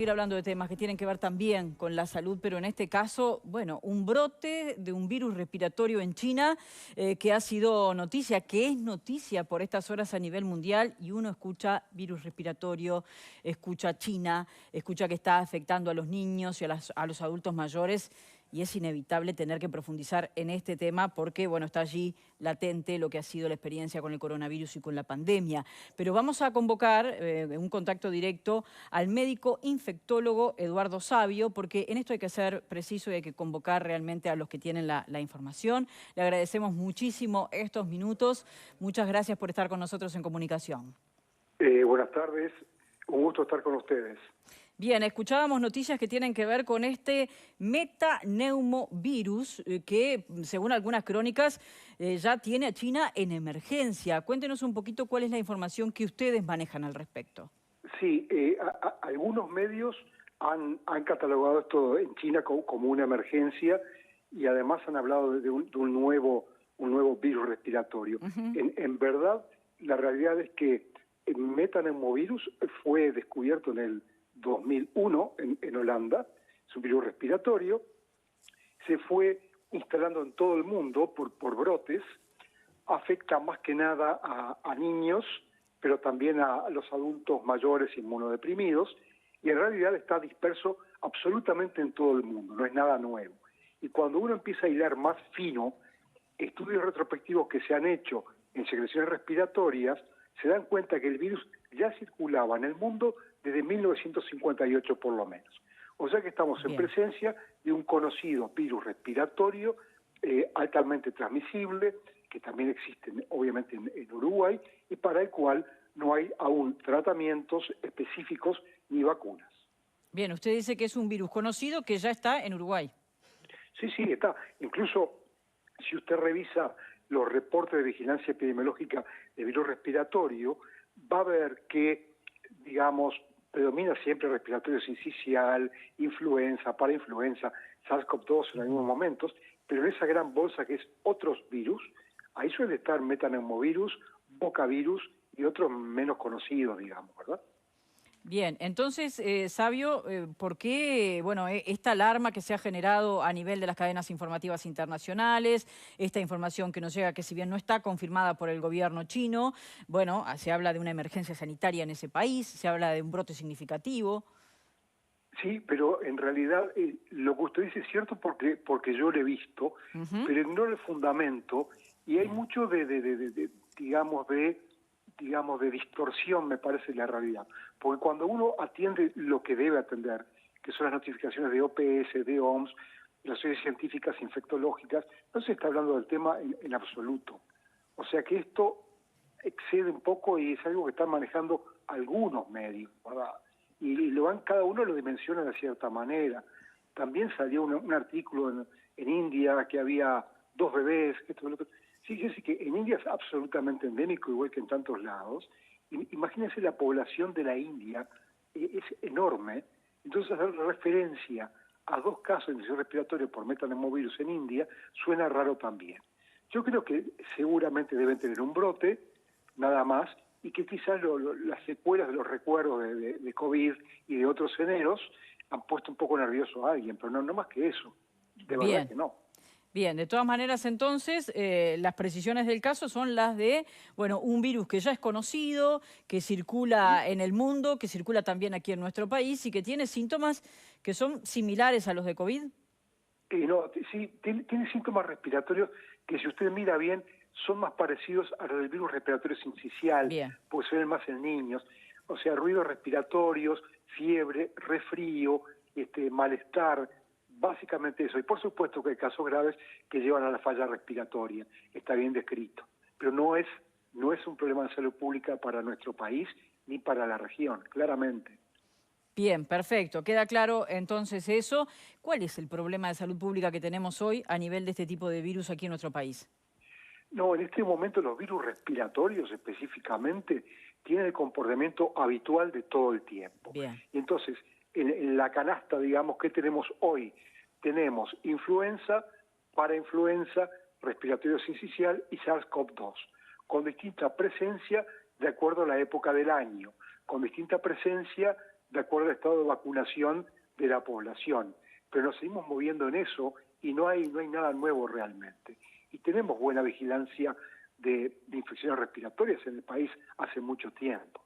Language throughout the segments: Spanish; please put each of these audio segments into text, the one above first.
Seguir hablando de temas que tienen que ver también con la salud, pero en este caso, bueno, un brote de un virus respiratorio en China que ha sido noticia, que es noticia por estas horas a nivel mundial, y uno escucha virus respiratorio, escucha China, escucha que está afectando a los niños y a los adultos mayores, y es inevitable tener que profundizar en este tema porque, bueno, está allí latente lo que ha sido la experiencia con el coronavirus y con la pandemia. Pero vamos a convocar un contacto directo al médico infectólogo Eduardo Savio, porque en esto hay que ser preciso y hay que convocar realmente a los que tienen la información. Le agradecemos muchísimo estos minutos. Muchas gracias por estar con nosotros en comunicación. Buenas tardes, un gusto estar con ustedes. Bien, escuchábamos noticias que tienen que ver con este metaneumovirus que, según algunas crónicas, ya tiene a China en emergencia. Cuéntenos un poquito cuál es la información que ustedes manejan al respecto. Sí, algunos medios han catalogado esto en China como una emergencia y además han hablado de un nuevo virus respiratorio. En verdad, la realidad es que el metaneumovirus fue descubierto en el 2001 en Holanda, es un virus respiratorio, se fue instalando en todo el mundo por brotes, afecta más que nada a niños, pero también a los adultos mayores inmunodeprimidos, y en realidad está disperso absolutamente en todo el mundo, no es nada nuevo. Y cuando uno empieza a hilar más fino, estudios retrospectivos que se han hecho en secreciones respiratorias, se dan cuenta que el virus ya circulaba en el mundo desde 1958 por lo menos. O sea que estamos en presencia de un conocido virus respiratorio altamente transmisible, que también existe obviamente en Uruguay, y para el cual no hay aún tratamientos específicos ni vacunas. Bien, usted dice que es un virus conocido que ya está en Uruguay. Sí, sí, está. Incluso si usted revisa los reportes de vigilancia epidemiológica de virus respiratorio, va a ver que, digamos, predomina siempre respiratorio sincicial, influenza, parainfluenza, SARS-CoV-2 en algunos momentos, pero en esa gran bolsa que es otros virus, ahí suele estar metaneumovirus, bocavirus y otros menos conocidos, digamos, ¿verdad? Bien, entonces, Sabio, ¿por qué, bueno, esta alarma que se ha generado a nivel de las cadenas informativas internacionales, esta información que nos llega, que si bien no está confirmada por el gobierno chino, bueno, se habla de una emergencia sanitaria en ese país, se habla de un brote significativo? Sí, pero en realidad lo que usted dice es cierto porque yo lo he visto, pero ignoro el fundamento y hay mucho digamos, de distorsión, me parece, la realidad. Porque cuando uno atiende lo que debe atender, que son las notificaciones de OPS, de OMS, las sociedades científicas infectológicas, no se está hablando del tema en absoluto. O sea que esto excede un poco y es algo que están manejando algunos medios, ¿verdad? Y cada uno lo dimensiona de cierta manera. También salió un artículo en India que había 2 bebés, esto, lo otro. Fíjese que en India es absolutamente endémico, igual que en tantos lados. Imagínense la población de la India, es enorme. Entonces, hacer referencia a 2 casos de infección respiratoria por metaneumovirus en India suena raro también. Yo creo que seguramente deben tener un brote, nada más, y que quizás las secuelas de los recuerdos de COVID y de otros eneros han puesto un poco nervioso a alguien, pero no más que eso. De verdad que no. Bien, de todas maneras, entonces, las precisiones del caso son las de, bueno, un virus que ya es conocido, que circula en el mundo, que circula también aquí en nuestro país y que tiene síntomas que son similares a los de COVID. No, sí, tiene síntomas respiratorios que si usted mira bien son más parecidos a los del virus respiratorio sincicial, Bien. porque se ven más en niños. O sea, ruidos respiratorios, fiebre, resfrío, malestar, básicamente eso. Y por supuesto que hay casos graves que llevan a la falla respiratoria, está bien descrito. Pero no es un problema de salud pública para nuestro país ni para la región, claramente. Bien, perfecto. Queda claro entonces eso. ¿Cuál es el problema de salud pública que tenemos hoy a nivel de este tipo de virus aquí en nuestro país? No, en este momento los virus respiratorios específicamente tienen el comportamiento habitual de todo el tiempo. Bien. Y entonces, en la canasta, digamos, ¿qué tenemos hoy? Tenemos influenza, parainfluenza, respiratorio sincicial y SARS-CoV-2, con distinta presencia de acuerdo a la época del año, con distinta presencia de acuerdo al estado de vacunación de la población. Pero nos seguimos moviendo en eso y no hay nada nuevo realmente. Y tenemos buena vigilancia de infecciones respiratorias en el país hace mucho tiempo.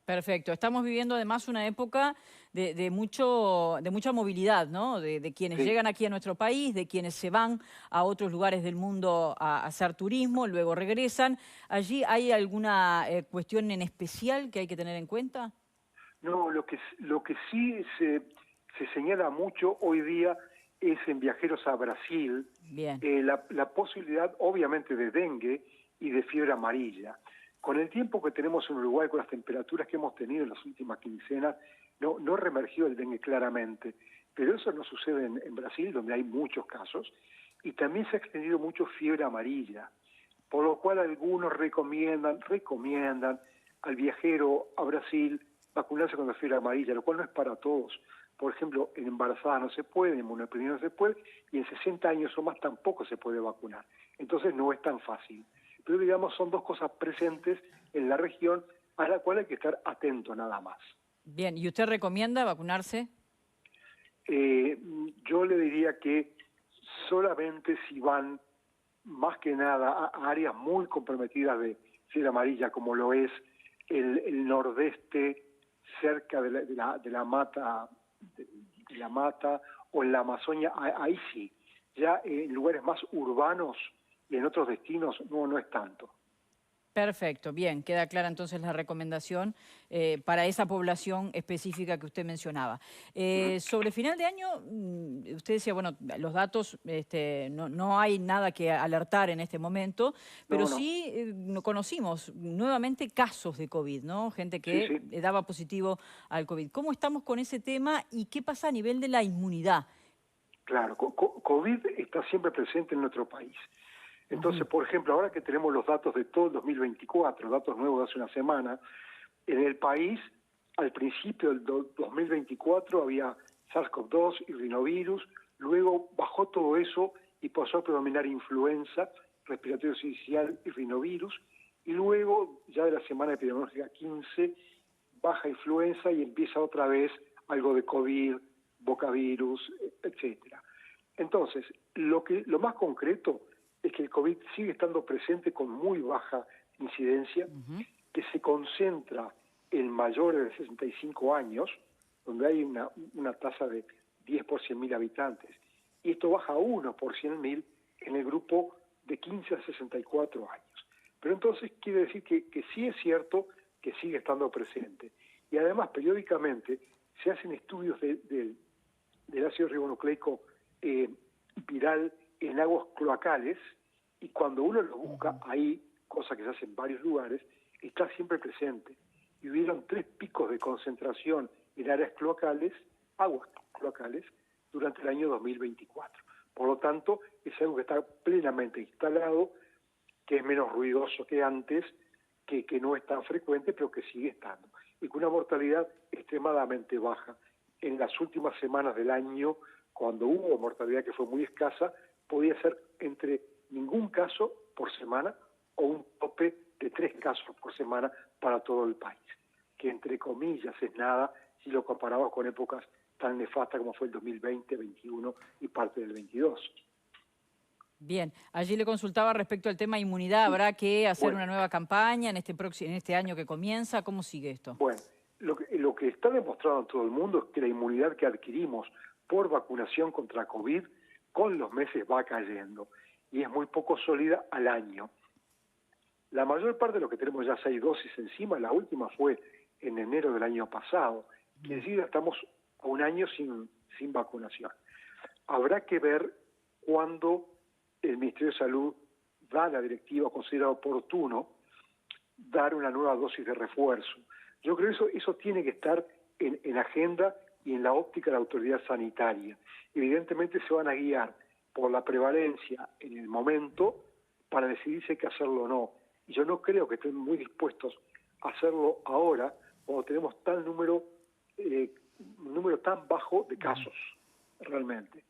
Perfecto. Estamos viviendo además una época de mucha movilidad, ¿no? De quienes Sí. llegan aquí a nuestro país, de quienes se van a otros lugares del mundo a hacer turismo, luego regresan. ¿Allí hay alguna cuestión en especial que hay que tener en cuenta? No, lo que sí se señala mucho hoy día es en viajeros a Brasil Bien. la posibilidad, obviamente, de dengue y de fiebre amarilla. Con el tiempo que tenemos en Uruguay, con las temperaturas que hemos tenido en las últimas quincenas, no reemergió el dengue claramente, pero eso no sucede en Brasil, donde hay muchos casos, y también se ha extendido mucho fiebre amarilla, por lo cual algunos recomiendan al viajero a Brasil vacunarse contra fiebre amarilla, lo cual no es para todos. Por ejemplo, en embarazadas no se puede, en inmunodeprimidos no se puede, y en 60 años o más tampoco se puede vacunar. Entonces no es tan fácil. Pero digamos, son dos cosas presentes en la región a la cual hay que estar atento nada más. Bien, ¿y usted recomienda vacunarse? Yo le diría que solamente si van más que nada a áreas muy comprometidas de fiebre amarilla, como lo es el nordeste, cerca de la mata, de la mata, o en la Amazonia, ahí sí. Ya en lugares más urbanos y en otros destinos no es tanto. Perfecto, bien, queda clara entonces la recomendación para esa población específica que usted mencionaba. Sobre final de año, usted decía, bueno, los datos, no hay nada que alertar en este momento, pero No. sí conocimos nuevamente casos de COVID, ¿no? Gente Sí, que sí. daba positivo al COVID. ¿Cómo estamos con ese tema y qué pasa a nivel de la inmunidad? Claro, COVID está siempre presente en nuestro país. Ujú. Entonces, por ejemplo, ahora que tenemos los datos de todo el 2024, datos nuevos de hace una semana, en el país, al principio del 2024 había SARS-CoV-2 y rinovirus, luego bajó todo eso y pasó a predominar influenza, respiratorio sincicial y rinovirus, y luego, ya de la semana epidemiológica 15, baja influenza y empieza otra vez algo de COVID, bocavirus, etcétera. Entonces, lo más concreto es que el COVID sigue estando presente con muy baja incidencia, Ujú. que se concentra en mayores de 65 años, donde hay una tasa de 10 por 100.000 habitantes, y esto baja a 1 por 100.000 en el grupo de 15 a 64 años. Pero entonces quiere decir que sí es cierto que sigue estando presente. Y además, periódicamente, se hacen estudios del ácido ribonucleico viral en aguas cloacales, y cuando uno lo busca ahí, cosa que se hace en varios lugares, está siempre presente. Y hubieron 3 picos de concentración en áreas cloacales, aguas cloacales, durante el año 2024. Por lo tanto, es algo que está plenamente instalado, que es menos ruidoso que antes, que no es tan frecuente, pero que sigue estando. Y con una mortalidad extremadamente baja. En las últimas semanas del año, cuando hubo mortalidad que fue muy escasa, podía ser entre ningún caso por semana o un tope de 3 casos por semana para todo el país, que entre comillas es nada si lo comparamos con épocas tan nefastas como fue el 2020, 2021 y parte del 22. Bien, allí le consultaba respecto al tema inmunidad. ¿Habrá que hacer Bueno, una nueva campaña en este año que comienza? ¿Cómo sigue esto? Bueno, lo que está demostrado en todo el mundo es que la inmunidad que adquirimos por vacunación contra COVID con los meses va cayendo y es muy poco sólida al año. La mayor parte de lo que tenemos ya 6 dosis encima, la última fue en enero del año pasado, quiere decir que estamos a un año sin vacunación. Habrá que ver cuándo el Ministerio de Salud da la directiva, considera oportuno dar una nueva dosis de refuerzo. Yo creo que eso tiene que estar en agenda y en la óptica de la autoridad sanitaria. Evidentemente se van a guiar por la prevalencia en el momento para decidir si hay que hacerlo o no. Y yo no creo que estén muy dispuestos a hacerlo ahora, cuando tenemos un número tan bajo de casos, realmente.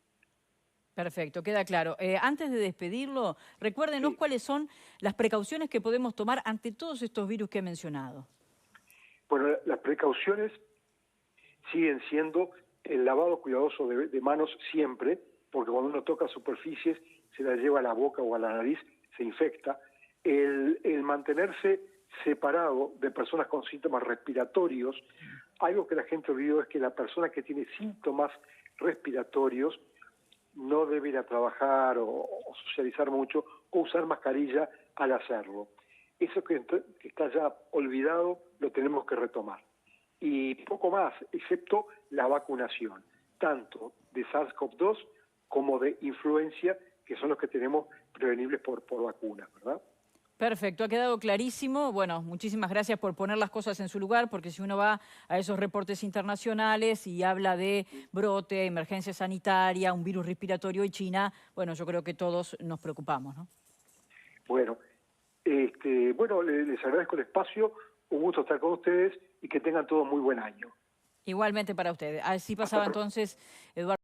Perfecto, queda claro. Antes de despedirlo, recuérdenos Sí. cuáles son las precauciones que podemos tomar ante todos estos virus que he mencionado. Bueno, las precauciones siguen siendo el lavado cuidadoso de manos siempre, porque cuando uno toca superficies, se la lleva a la boca o a la nariz, se infecta. El mantenerse separado de personas con síntomas respiratorios. Algo que la gente olvidó es que la persona que tiene síntomas respiratorios no debe ir a trabajar o socializar mucho o usar mascarilla al hacerlo. Eso que está ya olvidado lo tenemos que retomar. Y poco más, excepto la vacunación, tanto de SARS-CoV-2 como de influencia, que son los que tenemos prevenibles por vacunas, ¿verdad? Perfecto, ha quedado clarísimo. Bueno, muchísimas gracias por poner las cosas en su lugar, porque si uno va a esos reportes internacionales y habla de brote, emergencia sanitaria, un virus respiratorio en China, bueno, yo creo que todos nos preocupamos, ¿no? Bueno, les agradezco el espacio, un gusto estar con ustedes y que tengan todos muy buen año. Igualmente para ustedes. Así pasaba entonces Eduardo.